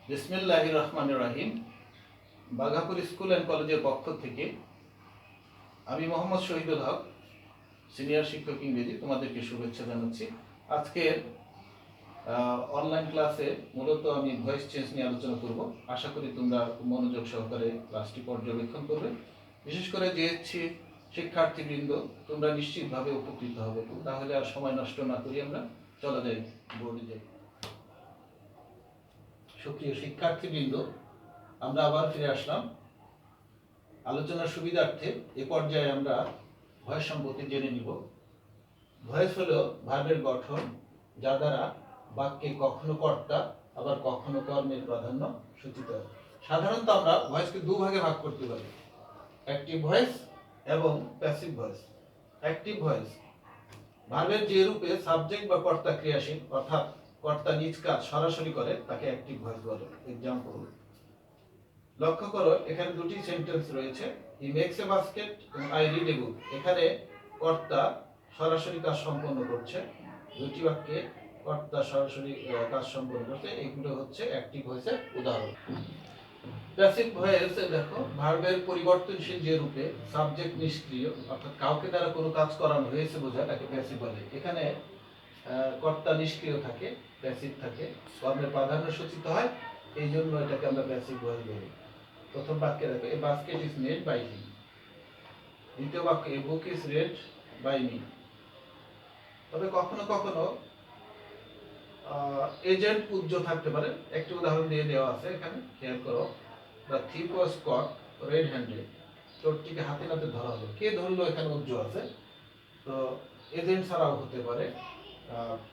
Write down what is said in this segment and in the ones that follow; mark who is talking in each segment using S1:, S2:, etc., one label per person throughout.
S1: বিসমিল্লাহির রহমানির রহিম। বাঘাপুর school and কলেজের পক্ষ থেকে আমি মোহাম্মদ শহীদুল হক, সিনিয়র শিক্ষক ইংরেজি, তোমাদেরকে শুভেচ্ছা জানাচ্ছি। আজকের অনলাইন ক্লাসে মূলত আমি ভয়েস চেঞ্জ নিয়ে আলোচনা করব। আশা করি তোমরা মনোযোগ সহকারে ক্লাসটি পর্যবেক্ষণ করবে। বিশেষ করে যে শিক্ষার্থীবৃন্দ, তোমরা নিশ্চিতভাবে উপকৃত হবে। তাহলে আর সময় নষ্ট না করি আমরা চলে যাই বোর্ডে যাই। সুপ্রিয় শিক্ষার্থীবৃন্দ, আমরা আবার ফিরে আসলাম। আলোচনার সুবিধার্থে এ পর্যায়ে আমরা ভয়েস সম্পর্কে জেনে নিব। ভয়েস হলো ভার্বের গঠন, যা দ্বারা বাক্যে কখনো কর্তা আবার কখনো কর্মের প্রাধান্য সূচিত হয়। সাধারণত আমরা ভয়েসকে দুভাগে ভাগ করতে পারি, অ্যাক্টিভ ভয়েস এবং প্যাসিভ ভয়েস। অ্যাক্টিভ ভয়েস ভার্বের যে রূপে সাবজেক্ট বা কর্তা ক্রিয়াশীল, অর্থাৎ কর্তা নিজ কাজ সরাসরি করে, তাকে অ্যাক্টিভ ভয়েস বলে। এক্সাম্পল, লক্ষ্য করো এখানে দুটি সেন্টেন্স রয়েছে, হি মেক্স এ বাস্কেট এবং আই রিড এ বুক। এখানে কর্তা সরাসরি কাজ সম্পন্ন করছে, দুটি বাক্যে কর্তা সরাসরি কাজ সম্পন্ন করছে। এগুলো হচ্ছে অ্যাক্টিভ ভয়েসের উদাহরণ। প্যাসিভ ভয়েসে দেখো, ভার্বের পরিবর্তনশীল যে রূপে সাবজেক্ট নিষ্ক্রিয়, অর্থাৎ কাউকে দ্বারা কোনো কাজ করানো হয়েছে বোঝায়, তাকে প্যাসিভ বলে। এখানে কর্তা নিষ্ক্রিয় থাকে, প্যাসিভ থাকে, কর্মের প্রাধান্য সূচিত হয়, এই জন্য এটাকে আমরা প্যাসিভ ভয়েস বলি। প্রথম বাক্যে দেখো, a basket is made by him. দ্বিতীয় বাক্যে, a book is read by me. তবে কখনো কখনো এজেন্ট উজ্জ থাকতে পারে। একটি উদাহরণ দিয়ে দেওয়া আছে এখানে, খেয়াল করো। The thief was caught red handed. চোরটিকে হাতে নাতে ধরা হলো। কে ধরলো এখানে উজ্জ আছে, তো এজেন্ট ছাড়াও হতে পারে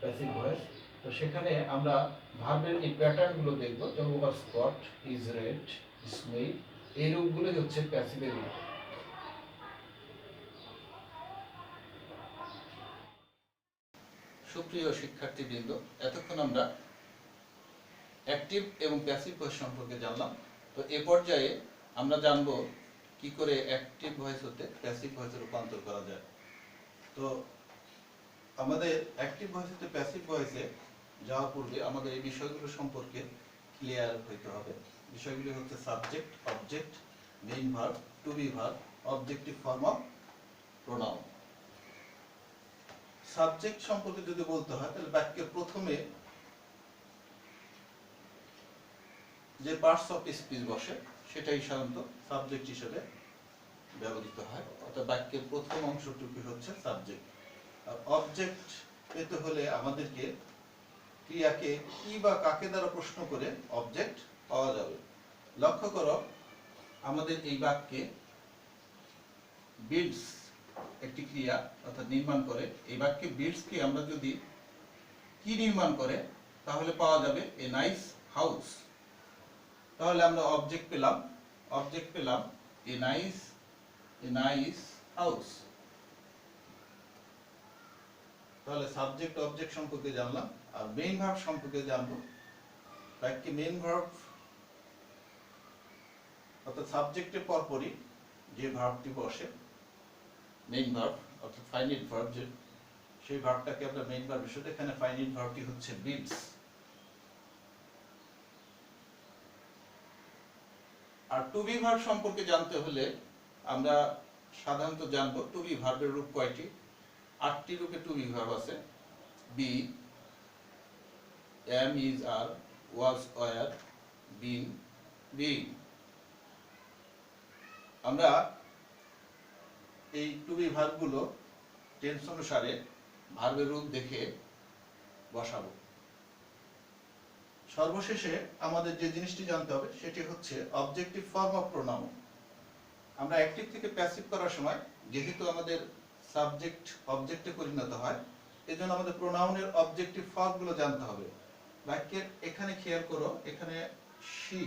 S1: প্যাসিভ ভয়েস। তো সেখানে আমরা ভার্বের এই প্যাটার্নগুলো দেখবো, যেমন ওয়াজ কট, ইজ রেড, ইজ মেড। এই রূপগুলো হচ্ছে প্যাসিভের রূপ। সুপ্রিয় শিক্ষার্থীবৃন্দ, এতক্ষণ আমরা অ্যাক্টিভ এবং প্যাসিভ ভয়েস সম্পর্কে জানলাম। তো এ পর্যায়ে আমরা জানব কি করে অ্যাক্টিভ ভয়েস হতে প্যাসিভ ভয়েসে রূপান্তর করা যায়। তো আমাদের অ্যাক্টিভ ভয়েস হতে প্যাসিভ ভয়েসে যাওয়ার পূর্বে আমাদের এই বিষয়গুলো সম্পর্কে ক্লিয়ার হইতে হবে। বিষয়গুলি হচ্ছে subject, object, main verb, to be verb, objective form of pronoun. Subject সম্পর্কে যদি বলতে হয়, তাহলে বাক্যের প্রথমে যে পার্টস অফ স্পিচ বসে সেটাই সাধারণত সাবজেক্ট হিসেবে ব্যবহৃত হয়, অর্থাৎ বাক্যের প্রথম অংশটুকু হচ্ছে সাবজেক্ট। আর অবজেক্ট পেতে হলে আমাদেরকে ক্রিয়াকে কি বা কাকে দ্বারা প্রশ্ন করে অবজেক্ট পাওয়া যাবে। লক্ষ্য করো, আমাদের এই বাক্যে বিল্ডস একটি ক্রিয়া, অর্থাৎ নির্মাণ করে। এই বাক্যে বিল্ডসকে আমরা যদি কি নির্মাণ করে, তাহলে পাওয়া যাবে এ নাইস হাউস। তাহলে আমরা অবজেক্ট পেলাম এ নাইস হাউস। তাহলে সাবজেক্ট অবজেক্ট সম্পর্কে জানলাম। আর মেইন ভার্ব সম্পর্কে জানবো। বাক্যে মেইন ভার্ব অর্থাৎ সাবজেক্টের পরপরই যে ভার্বটি বসে, মেইন ভার্ব অর্থাৎ ফাইনাইট ভার্ব, যে সেই ভার্বটাকে আমরা মেইন ভার্ব হিসেবে, এখানে ফাইনাইট ভার্বটি হচ্ছে বিল্ডস। আর টু বি ভার্ব সম্পর্কে জানতে হলে আমরা সাধারণত জানবো টু বি ভার্বের রূপ কয়টি। 8টি রূপে টু বি ভার্ব আছে। Be, am, is, are, was, were, been, being. আমরা এই টু বি ভার্বগুলো টেন্স অনুসারে ভার্বের রূপ দেখে বসাবো। সর্বশেষে আমাদের যে জিনিসটি জানতে হবে সেটি হচ্ছে অবজেক্টিভ ফর্ম অফ প্রোনাউন। আমরা অ্যাক্টিভ থেকে প্যাসিভ করার সময় যেহেতু আমাদের সাবজেক্ট অবজেক্টে পরিণত হয়, এজন্য আমাদের প্রোনাউনের অবজেক্টিভ ফর্মগুলো জানতে হবে। বাক্যের এখানে খেয়াল করো, এখানে শি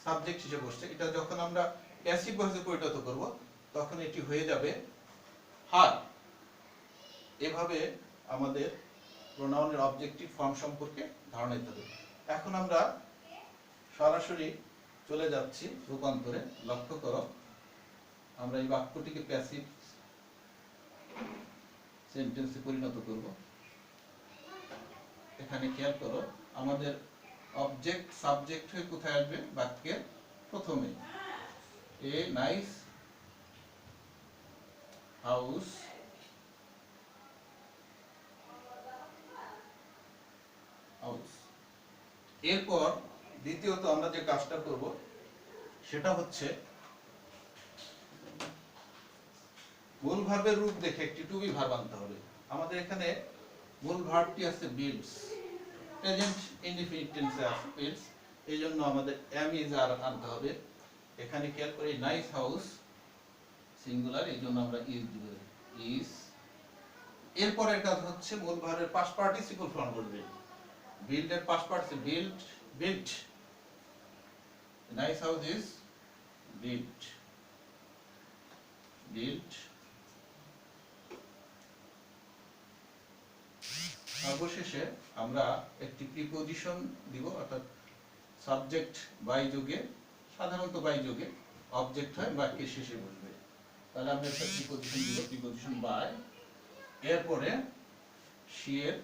S1: সাবজেক্ট হিসেবে বসছে। এটা যখন আমরা প্যাসিভ ভয়েসে পরিণত করব, তখন এটি হয়ে যাবে হার। এভাবে আমাদের প্রোনাউনের অবজেক্টিভ ফর্ম সম্পর্কে ধারণা দিতে হবে। এখন আমরা সরাসরি চলে যাচ্ছি রূপান্তরে। লক্ষ্য করো, আমরা এই বাক্যটিকে প্যাসিভ সেন্টেন্সে পরিণত করব। এখানে খেয়াল করো, আমাদের অবজেক্ট সাবজেক্ট হয়ে কোথায় আসবে? বাক্যের প্রথমে। এ নাইস হাউস হাউস। এরপর দ্বিতীয়ত আমরা যে কাজটা করব সেটা হচ্ছে মূল ভার্বের রূপ দেখে একটি টু বি ভার্ব আনতে হবে। আমাদের এখানে মূল ভার্বটি আছে বিল্ডস, প্রেজেন্ট ইনডিফিনিট টেন্সে আছে বিল্ডস, এই জন্য আমাদের এম ইজ আর আনতে হবে। এখানে খেয়াল করি নাইস হাউস সিঙ্গুলার, এই জন্য আমরা ইজ দিব, ইজ। এরপরের কাজ হচ্ছে মূল ভার্বের পাস্ট পার্টিসিপল ফর্ম করবে। বিল্ডের past participle built, built. Nice house is built, built. সর্বশেষে আমরা একটি প্রিপোজিশন দিব, অর্থাৎ সাবজেক্ট বাই যোগে, সাধারণত বাই যোগে অবজেক্ট হয় বাক্যের শেষে বসবে। তাহলে আমরা একটা প্রিপোজিশন দিব, প্রিপোজিশন বাই, এরপরে সি এর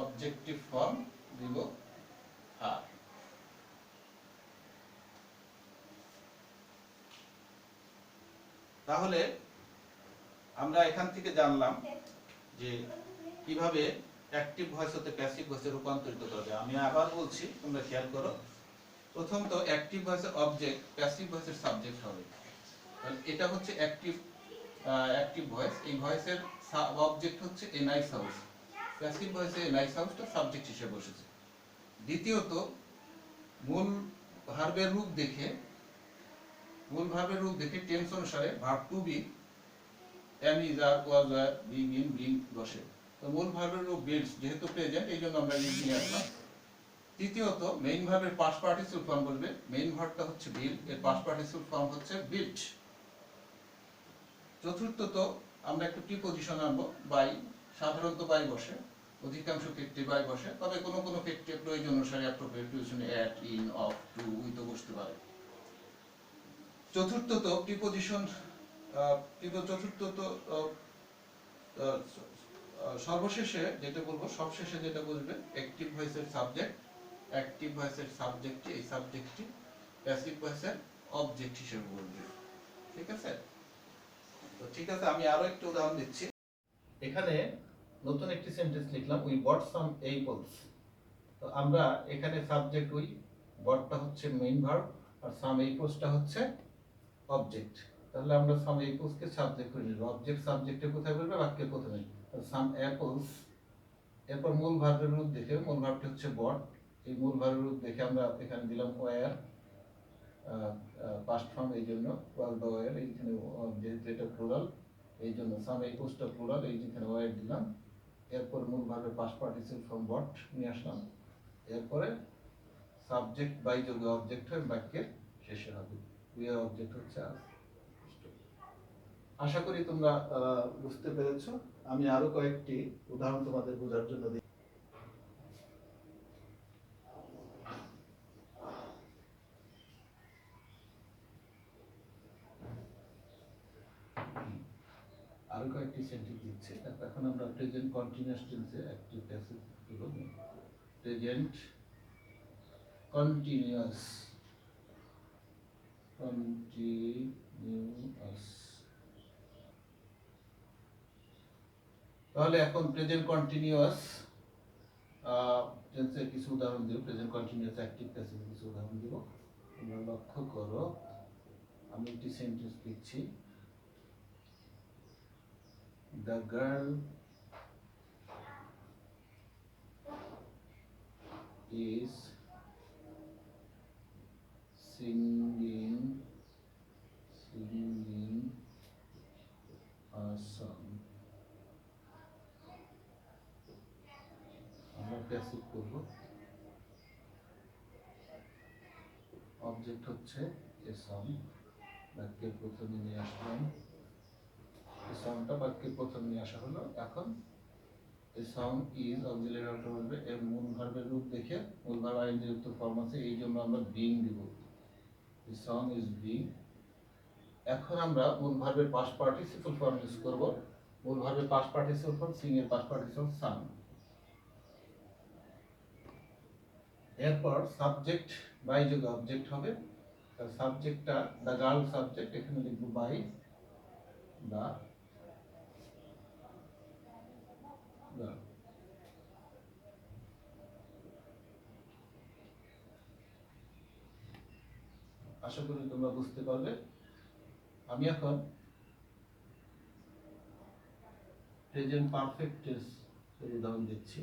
S1: অবজেক্টিভ ফর্ম দিব আর। তাহলে আমরা এখান থেকে জানলাম যে কিভাবে অ্যাক্টিভ ভয়েস হতে প্যাসিভ ভয়েসে রূপান্তরিত করা যায়। আমি আবার বলছি, তোমরা খেয়াল করো। প্রথমত অ্যাক্টিভ ভয়েসের অবজেক্ট, প্যাসিভ ভয়েসের সাবজেক্ট হবে। এটা হচ্ছে অ্যাক্টিভ ভয়েস, এই ভয়েসের অবজেক্ট হচ্ছে এ নাইস হাউস, প্যাসিভ ভয়েসে এ নাইস হাউসটা সাবজেক্ট হিসেবে বসেছে। দ্বিতীয়ত মূল ভার্বের রূপ দেখে, মূল ভার্বের রূপ দেখে টেন্স অনুসারে verb to be am is are was were being in being বসে। তো মূল ভার্বের রূপ বিল্ডস, যেহেতু প্রেজেন্ট এই জন্য আমরা ইজ নিয়ে আসলাম। তৃতীয়ত মেইন ভার্বের পাস্ট পার্টিসিপল ফর্ম বলবে, মেইন ভার্বটা হচ্ছে বিল্ড, এর পাস্ট পার্টিসিপল ফর্ম হচ্ছে বিল্ড। চতুর্থত আমরা একটু প্রিপোজিশন আনবো, বাই, সাধারণত বাই বসে, অধিকাংশ ক্ষেত্রে বাই বসে, তবে কোনো কোনো ক্ষেত্রে প্রয়োজন অনুসারে appropriate preposition at, in, of, to, with বসতে পারে। চতুর্থত প্রিপোজিশন, চতুর্থত সর্বশেষে যেটা বলবো, সবশেষে যেটা বলবে অ্যাক্টিভ ভয়েসের সাবজেক্ট, অ্যাক্টিভ ভয়েসের সাবজেক্টটি, এই সাবজেক্টটি প্যাসিভ ভয়েসের অবজেক্ট হিসেবে বলবে। ঠিক আছে? তো ঠিক আছে, আমি আরো একটু উদাহরণ দিচ্ছি। এখানে নতুন একটি সেন্টেন্স লিখলাম, উই বট সাম অ্যাপলস। তো আমরা এখানে সাবজেক্ট উই, বটটা হচ্ছে মেইন ভার্ব, আর সাম অ্যাপলসটা হচ্ছে অবজেক্ট। তাহলে আমরা সাম অ্যাপলসকে সাবজেক্ট করে নিব, অবজেক্ট সাবজেক্টে কোথায় বলবে? বাক্যের প্রথমে। সাম অ্যাপলস, এরপর মূল ভার্বের রূপ দেখে, মূল ভার্বটি হচ্ছে বট, এই মূল ভার্বের রূপ দেখে আমরা এখানে দিলাম ওয়্যার, পাস্ট ফর্ম এই জন্য ওয়াজ বা ওয়্যার, এইখানে যেহেতু এটা প্লুরাল এই জন্য সাম অ্যাপলসটা প্লুরাল, এই যেখানে ওয়্যার দিলাম। এরপর মূল ভার্বের পাস্ট পার্টিসিপল ফর্ম বট নিয়ে আসলাম। এরপরে সাবজেক্ট বাই যোগে অবজেক্ট হয়ে বাক্যের শেষে হবে, উই অবজেক্ট হচ্ছে আস। আশা করি তোমরা বুঝতে পেরেছো। আমি আরো কয়েকটি উদাহরণ তোমাদের বোঝার জন্য দিই। আরো কয়েকটি সেন্টেন্স দিচ্ছি। এখন আমরা প্রেজেন্ট কন্টিনিউয়াস টেন্সে অ্যাক্টিভ প্যাসিভ করব। Present continuous, continuous. তাহলে এখন প্রেজেন্ট কন্টিনিউয়াস টেন্সের কিছু উদাহরণ দিব, প্রেজেন্ট কন্টিনিউয়াস অ্যাক্টিভ প্যাসিভের কিছু উদাহরণ দিব। তোমরা লক্ষ্য করো, আমি একটি সেন্টেন্স লিখছি, the girl is singing a song. আমরা প্যাসিভ করব, অবজেক্ট হচ্ছে এ সং, বাক্যের প্রথমে নিয়ে আসলাম, এই সংটা বাক্যের প্রথমে নিয়ে আসা হলো। এখন এই সং ইজ অক্সিলারি ভার্ব বলবে, এর মূল ভার্বের রূপ দেখে, মূল ভার্ব আইএনজি যুক্ত ফর্ম আছে, এই জন্য আমরা বিং দিব, এই সং ইজ বিং। এখন আমরা মূল ভার্বের পাস্ট পার্টিসিপল ফর্ম ইউজ করব, মূল ভার্বের পাস্ট পার্টিসিপল ফর্ম সিং এর পাস্ট পার্টিসিপল সাং। এরপর সাবজেক্ট বাই যোগে অবজেক্ট হবে। সাবজেক্টটা দ্য গার্ল সাবজেক্ট, এখানে লিখবো বাই দ্য গার্ল। আশা করি তোমরা বুঝতে পারবে। আমি এখন প্রেজেন্ট পারফেক্ট এর উদাহরণ দিচ্ছি।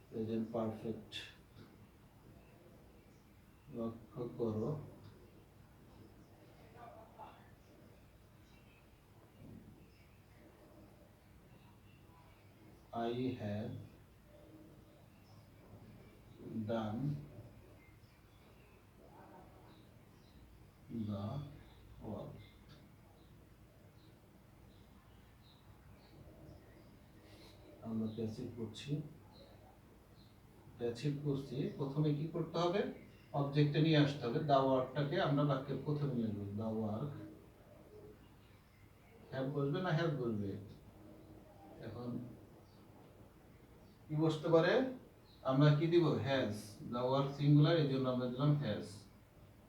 S1: প্রেজেন্ট পারফেক্ট, লক্ষ্য করো I have done the work. আমরা প্যাসিভ করছি, প্যাসিভ করছি। প্রথমে কি করতে হবে? অবজেক্টে নিয়ে আসতে হবে। দা ওয়ার্কটাকে আমরা বাক্যের প্রথমে নিয়ে আসবো। দা ওয়ার্ক হ্যাভ বসবে না হ্যাভ বসবে? এখন কি বসতে পারে? আমরা কি দিব? হ্যাজ। দা ওয়ার্ক সিঙ্গুলার, এই জন্য আমরা দিলাম হ্যাজ।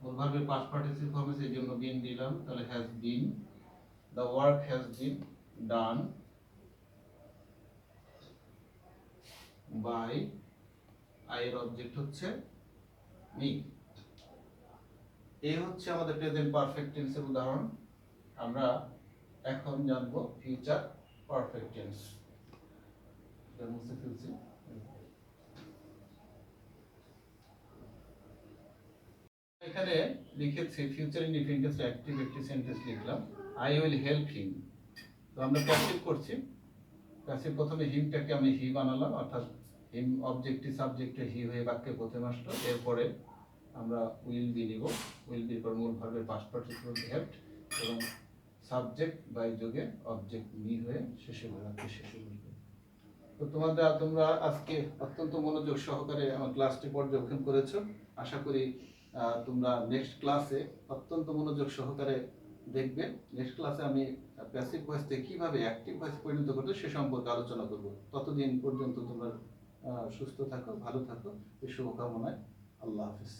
S1: মূল ভার্বের পাস্ট পার্টিসিপল ফর্ম আছে, এই জন্য বিন দিলাম, তাহলে has been. The work has been done by, I এর অবজেক্ট হচ্ছে মি। এই হচ্ছে আমাদের প্রেজেন্ট পারফেক্ট টেন্সের উদাহরণ। আমরা এখন জানবো ফিউচার পারফেক্ট টেন্স। এটা মুছে ফেলছি। এখানে লিখেছি ফিউচার ইনডিফিনিট অ্যাক্টিভ একটি সেন্টেন্স লিখলাম, আই উইল হেল্প হিম। তো আমরা প্যাসিভ করছি। প্যাসিভ প্রথমে হিমটাকে আমি হি বানালাম, অর্থাৎ হিম অবজেক্টটি সাবজেক্টে হি হয়ে বাক্যে প্রথমে আসলো। এরপরে আমরা উইল বি নিব। উইল বির পর মূল ভার্বের পাস্ট পার্টিসিপল হেল্পড এবং সাবজেক্ট বাই যোগে অবজেক্ট মি হয়ে শেষে বাক্যে শেষে বসবে। তো তোমরা আজকে অত্যন্ত মনোযোগ সহকারে আমার ক্লাসটি পর্যবেক্ষণ করেছো। আশা করি তোমরা নেক্সট ক্লাসে অত্যন্ত মনোযোগ সহকারে দেখবে। নেক্সট ক্লাসে আমি প্যাসিভ ভয়েস থেকে কিভাবে অ্যাক্টিভ ভয়েস পরিণত করতে সে সম্পর্কে আলোচনা করব। ততদিন পর্যন্ত তোমরা সুস্থ থাকো, ভালো থাকো, এই শুভকামনায়। আল্লাহ হাফিজ।